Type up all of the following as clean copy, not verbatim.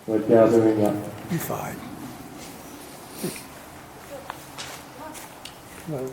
what you are doing now. Be fine. No.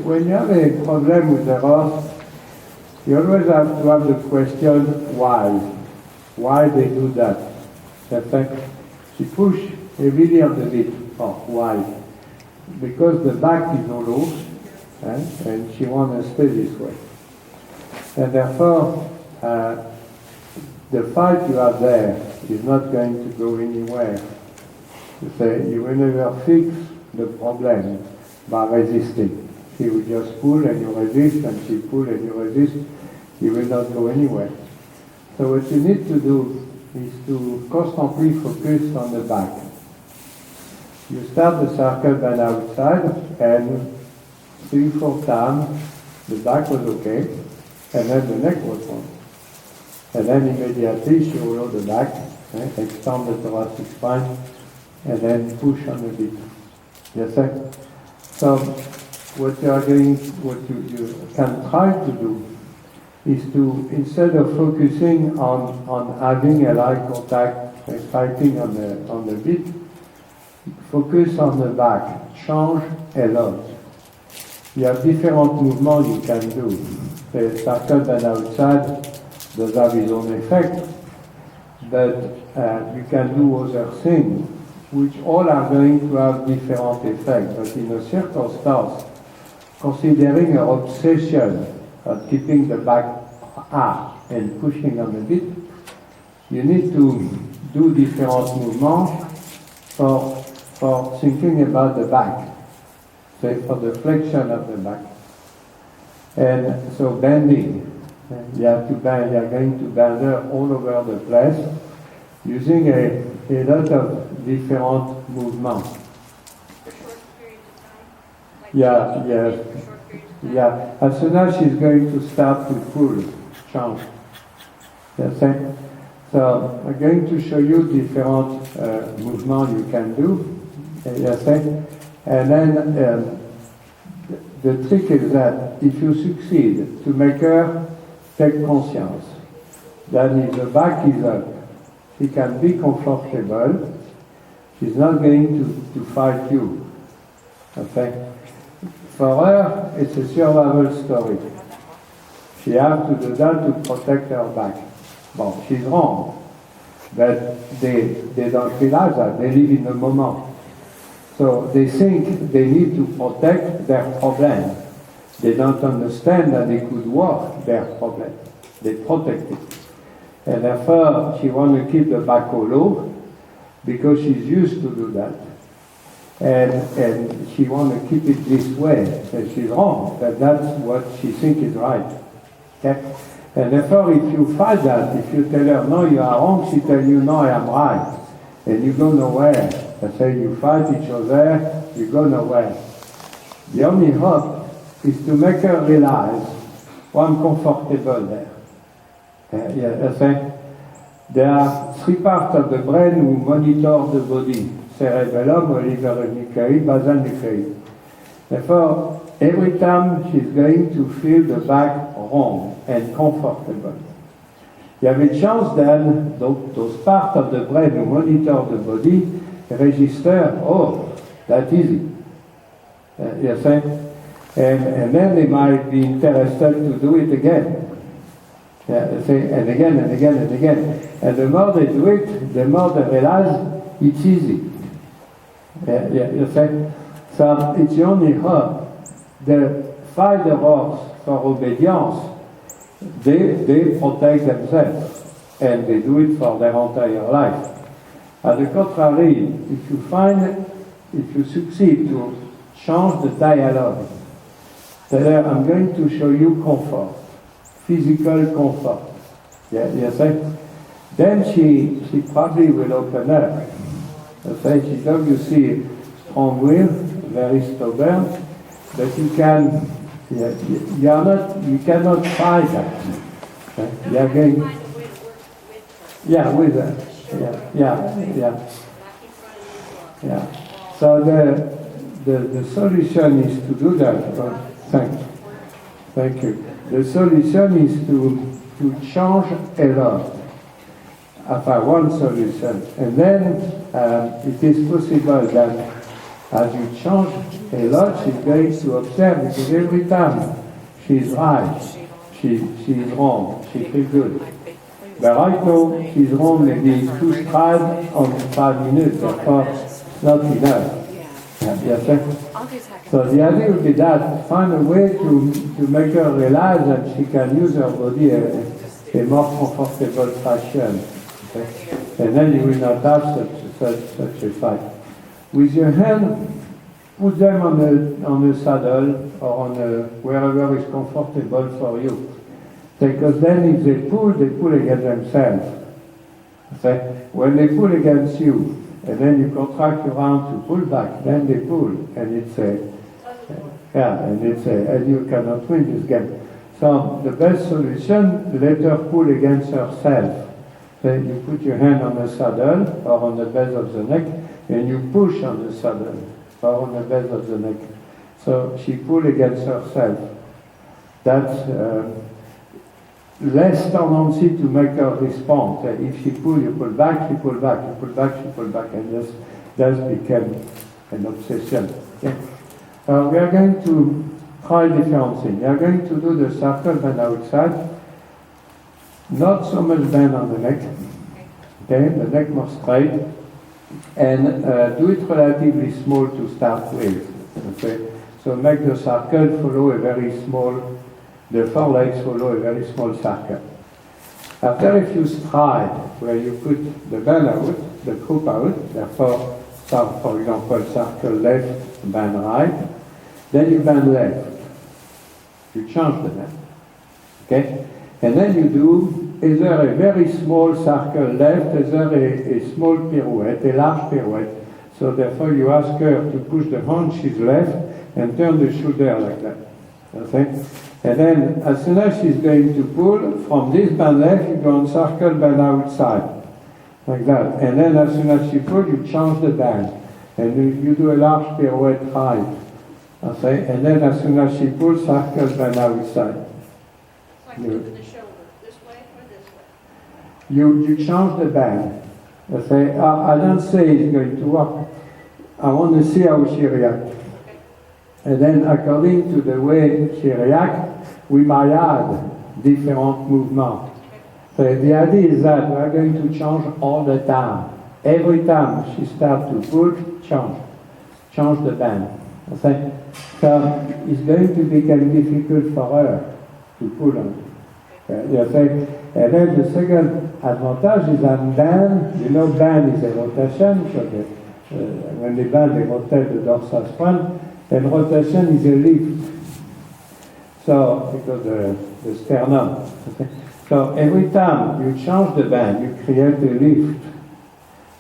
When you have a problem with the horse, you always have to have the question why. Why they do that? In fact, she push heavily on the bit. Oh, why? Because the back is hollow, and she wants to stay this way. And therefore, the fight you have there is not going to go anywhere. You will never fix the problem by resisting. She will just pull and you resist, and she pull and you resist. You will not go anywhere. So what you need to do is to constantly focus on the back. You start the circle by the outside, and 3-4 times the back was okay, and then the neck was wrong. And then immediately she will the back, extend the thoracic spine, and then push on the bit. Yes, sir? So what you can try to do is to, instead of focusing on having a eye contact and fighting on the bit, focus on the back, change a lot. You have different movements you can do. The circle by outside does have its own effect, but you can do other things, which all are going to have different effects. But in a circumstance, considering an obsession of keeping the back up and pushing on the bit, you need to do different movements for thinking about the back, say for the flexion of the back. And so bending, you have to bend, you're going to bend her all over the place using a lot of different movements. For short periods of time? Like Yeah, for short periods of time? Yeah, as soon as she's going to start to pull, change. Yes, so I'm going to show you different movements you can do. Yes, and then the trick is that if you succeed to make her take conscience that if the back is up, she can be comfortable, she's not going to fight you. Okay? For her, it's a survival story. She has to do that to protect her back. Well, she's wrong, but they don't realize that. They live in the moment. So they think they need to protect their problem. They don't understand that they could work their problem. They protect it. And therefore, she wants to keep the back hollow because she's used to do that. And she wants to keep it this way. And she's wrong, but that's what she thinks is right. Okay? And therefore, if you fight that, if you tell her, no, you are wrong, she tells you, no, I am right. And you go nowhere. I say you fight each other, you go nowhere. The only hope is to make her realize, well, I'm comfortable there. You see? There are three parts of the brain who monitor the body: cerebellum, Oliver nucleus, basal nucleus. Therefore, every time she's going to feel the back wrong and comfortable. You have a chance then, those parts of the brain who monitor the body register, oh, that's easy. You see? And then they might be interested to do it again. You see? And again, and again, and again. And the more they do it, the more they realize it's easy. You see? So it's the only hope. The fighters for obedience, they protect themselves, and they do it for their entire life. At the contrary, if you succeed to change the dialogue, then I'm going to show you comfort, physical comfort. You see? Then she probably will open up. You see? She's obviously strong-willed, very stubborn, but you cannot fight that. You are going. Find a way to work with her. Yeah, with her. Yeah. Not in front of Yeah. So the solution is to do that. Thank you. The solution is to change a lot. One solution. And then it is possible that as you change a lot, she's going to observe, because every time she's right, she's wrong, she feels good. But right now, she's wrong maybe 2 strides on 5 minutes, therefore it's not enough. So the idea would be that, find a way to make her realize that she can use her body in a more comfortable fashion. Okay? And then you will not have such a fight. With your hand, put them on a saddle or on wherever is comfortable for you. Because then if they pull against themselves. Okay? When they pull against you, and then you contract your arm to pull back, then they pull, and and you cannot win this game. So the best solution, let her pull against herself. Then you put your hand on the saddle or on the base of the neck, and you push on the saddle or on the base of the neck. So she pull against herself. That's less tendency to make her respond. If she pull, you pull back, she pull back, you pull back, she pull back, and this does become an obsession. Okay? We are going to try different things. We are going to do the circle bend outside, not so much bend on the neck, okay, the neck more straight, and do it relatively small to start with. Okay? So make the circle follow a very small, the forelegs follow a very small circle. After a few strides, where you put the bend out, the croup out, therefore, for example, circle left, bend right, then you bend left. You change the bend. Okay? And then you do either a very small circle left, either a small pirouette, a large pirouette. So therefore you ask her to push the haunches left and turn the shoulder like that. Okay? And then as soon as she's going to pull, from this bend left, you go on circle bend outside. Like that. And then as soon as she pulls, you change the bend. And you do a large pirouette right. Okay? And then as soon as she pulls, circle bend outside. It's like moving the shoulder, this way or this way. You change the bend. Okay? I don't say it's going to work. I want to see how she reacts. Okay. And then according to the way she reacts, we might add different movements. So the idea is that we are going to change all the time. Every time she starts to pull, change the bend. Okay? So it's going to become difficult for her to pull on. And then the second advantage is that bend, bend is a rotation, so when they bend, they rotate the dorsal spine, and rotation is a lift. So, because the sternum. Okay? So every time you change the bend, you create a lift,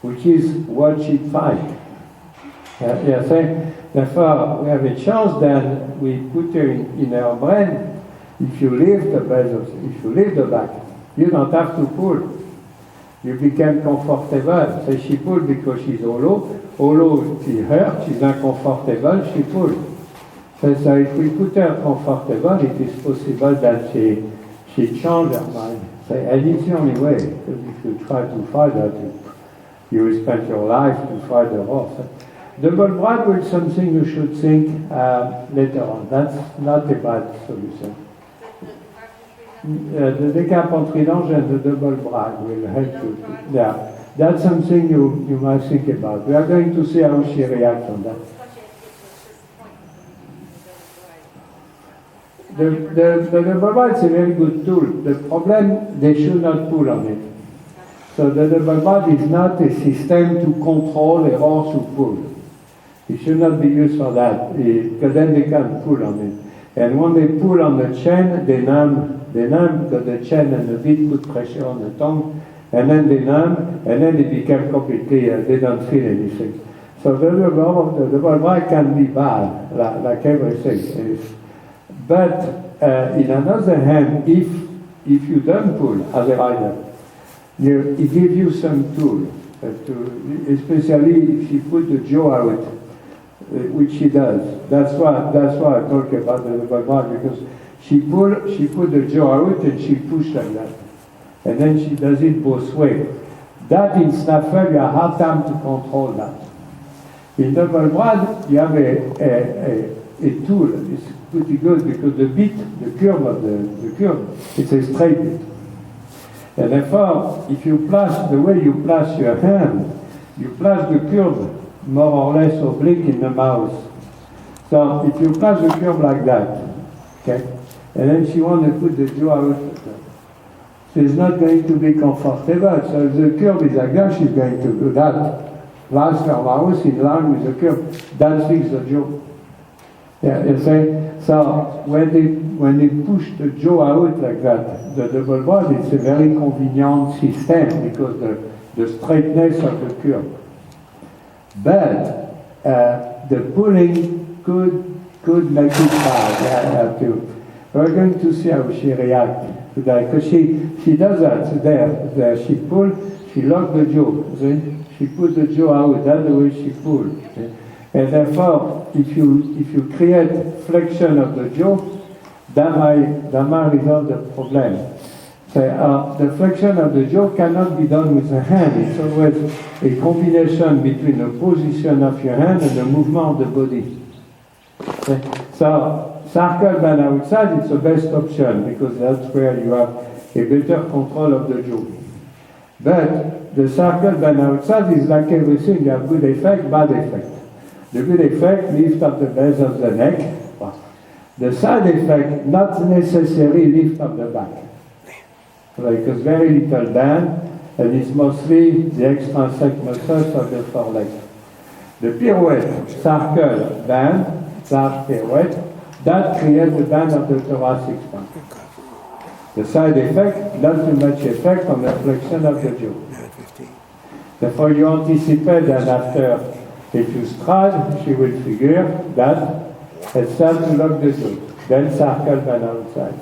which is what she fights. therefore, we have a chance then we put her in her brain. If you lift the base if you lift the back, you don't have to pull. You become comfortable. So she pulled because she's hollow. Hollow, she hurt, she's uncomfortable, she pulled. So if we put her comfortable, it is possible that she change her mind. So, and it's the only way, because if you try to fight that, you will spend your life to fight the horse. Double bride will something you should think later on. That's not a bad solution. The decarpentrinage and the double bride will help you. Yeah, that's something you might think about. We are going to see how she reacts on that. The double bride is a very good tool. The problem, they should not pull on it. So the double bride is not a system to control a horse who pulls. It should not be used for that, because then they can't pull on it. And when they pull on the chain, they numb because the chain and the bit put pressure on the tongue, and then they numb, and then they become completely, they don't feel anything. So the double bride can be bad, like everything. But in another hand, if you don't pull as a rider, it gives you some tool, especially if you put the jaw out, which she does. That's why I talk about the double bride, because she put the jaw out and she pushed like that. And then she does it both ways. That in snaffle, you have a hard time to control that. In double bride, you have a tool. It's pretty good because the bit, the curve of the curve, it's a straight bit. And therefore, if you place, the way you place your hand, you place the curve more or less oblique in the mouth. So if you place the curve like that, okay, and then she wants to put the jaw out, she's not going to be comfortable. So if the curve is like that, she's going to do that. Place her mouth in line with the curve, that fixes the jaw. Yeah, you see? So when they push the jaw out like that, the double bride, it's a very convenient system because the straightness of the curve. But the pulling could make it bad. We're going to see how she reacts to that, because she does that. There she pulls, she locks the jaw. She puts the jaw out. That's the way she pulls. And therefore, if you create flexion of the jaw, that might resolve the problem. So, the flexion of the jaw cannot be done with the hand. It's always a combination between the position of your hand and the movement of the body. So, circle band outside is the best option because that's where you have a better control of the jaw. But the circle band outside is like everything. You have good effect, bad effect. The good effect, lift up the base of the neck. The side effect, not necessarily lift up the back. Because very little band, and it's mostly the extrinsic muscles of the foreleg. The pirouette, circle band, large pirouette, that creates the band of the thoracic spine. The side effect, not too much effect on the flexion of the jaw. Therefore, you anticipate that after, if you stride, she will figure that it's time to lock the jaw. Then circle band outside.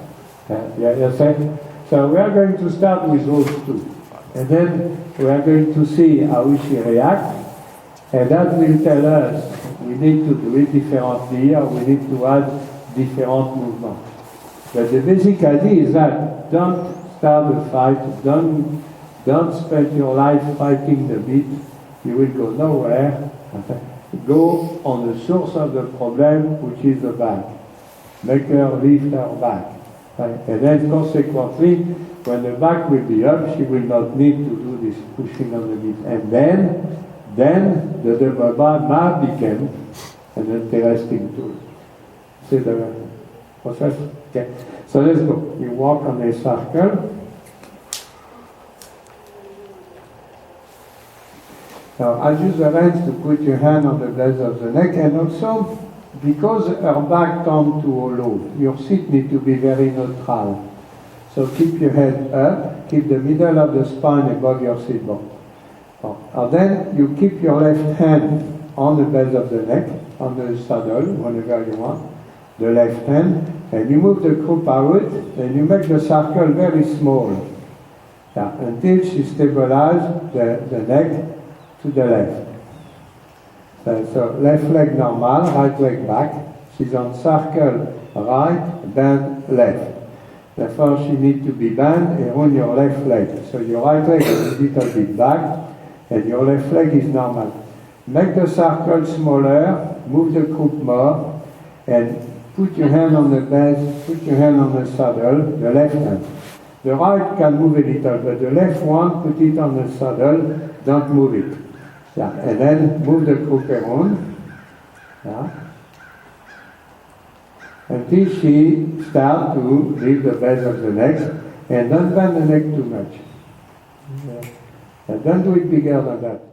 You see? So we are going to start with those two. And then we are going to see how she reacts. And that will tell us we need to do it differently or we need to add different movements. But the basic idea is that don't start a fight, don't spend your life fighting the beat. You will go nowhere. Go on the source of the problem, which is the back. Make her lift her back. And then consequently, when the back will be up, she will not need to do this pushing on the beat. And then the double bar might become an interesting tool. See the process? Okay. So let's go. You walk on a circle. Now, I'll use the hands to put your hand on the base of the neck, and also, because her back turned to hollow, your seat needs to be very neutral. So keep your head up, keep the middle of the spine above your seat bone. And then you keep your left hand on the base of the neck, on the saddle, whenever you want, the left hand, and you move the croup out, and you make the circle very small, until she stabilizes the neck to the left. So left leg normal, right leg back. She's on circle right, bend left. Therefore, she needs to be bent around your left leg. So your right leg is a little bit back, and your left leg is normal. Make the circle smaller, move the croup more, and put your hand on the base, put your hand on the saddle, the left hand. The right can move a little, but the left one, put it on the saddle, don't move it. And then move the croup around. Until she starts to leave the base of the neck, and don't bend the neck too much. And don't do it bigger than that.